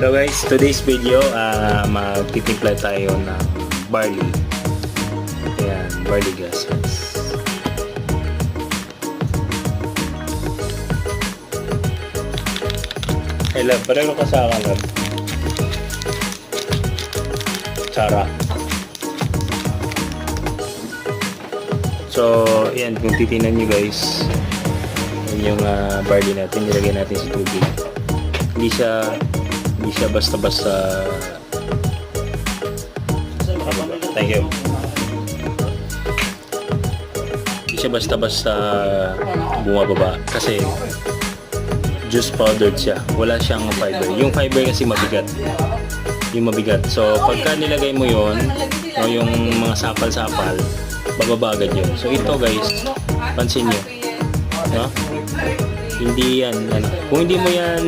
So guys, today's video, magtitimpla tayo ng barley. Ayan, barley gases. Hey love, pareho ka sa akin love. Tsara. So, ayan, kung titignan nyo guys, yun yung barley natin, nilagay natin sa tubig. Hindi siya basta-basta. Thank you. Hindi siya basta-basta bumababa kasi juice powdered siya. Wala siyang fiber. Yung fiber kasi mabigat. Yung mabigat. So, pagka nilagay mo yon, no, yung mga sapal-sapal, bababa agad yun. So, ito guys, pansin nyo. No? Hindi yan. Kung hindi mo yan